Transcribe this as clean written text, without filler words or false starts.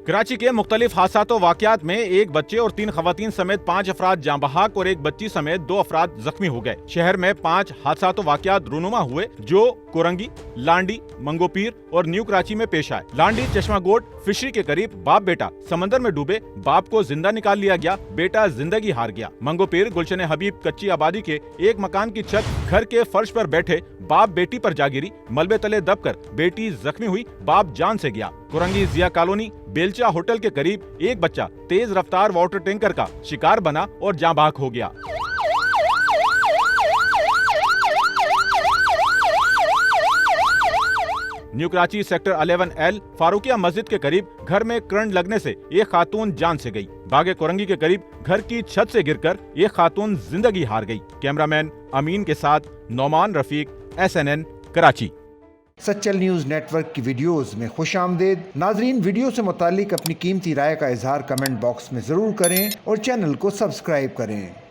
कराची के मुख्तलिफ हादसातों वाकयात में एक बच्चे और 3 खवातीन समेत 5 अफराद जाँ बहक और एक बच्ची समेत 2 अफराद जख्मी हो गए। शहर में 5 हादसातों वाकयात रूनुमा हुए जो कोरंगी, लांडी, मंगोपीर और न्यू कराची में पेश आए। लांडी चश्मा गोट फिशरी के करीब बाप बेटा समंदर में डूबे, बाप को जिंदा निकाल लिया गया, बेटा जिंदगी हार गया। मंगोपीर गुलशन हबीब कच्ची आबादी के एक मकान की छत घर के फर्श पर बैठे बाप बेटी पर जा गिरी, मलबे तले दबकर बेटी जख्मी हुई, बाप जान से गया। कुरंगी जिया कॉलोनी बेलचा होटल के करीब एक बच्चा तेज रफ्तार वाटर टैंकर का शिकार बना और जाँ बहक हो गया। New Karachi sector 11L Farooqia मस्जिद के करीब घर में करंट लगने से एक खातून जान से गई। बागे कोरंगी के करीब घर की छत से गिरकर एक खातून जिंदगी हार गई। कैमरामैन अमीन के साथ Nouman Rafiq, SNN Karachi. Sachal news network की वीडियोस में खुशामदीद। नाजरीन, वीडियो से मुतालिक अपनी कीमती राय का इजहार कमेंट बॉक्स में ज़रूर करें और चैनल को सब्सक्राइब करें।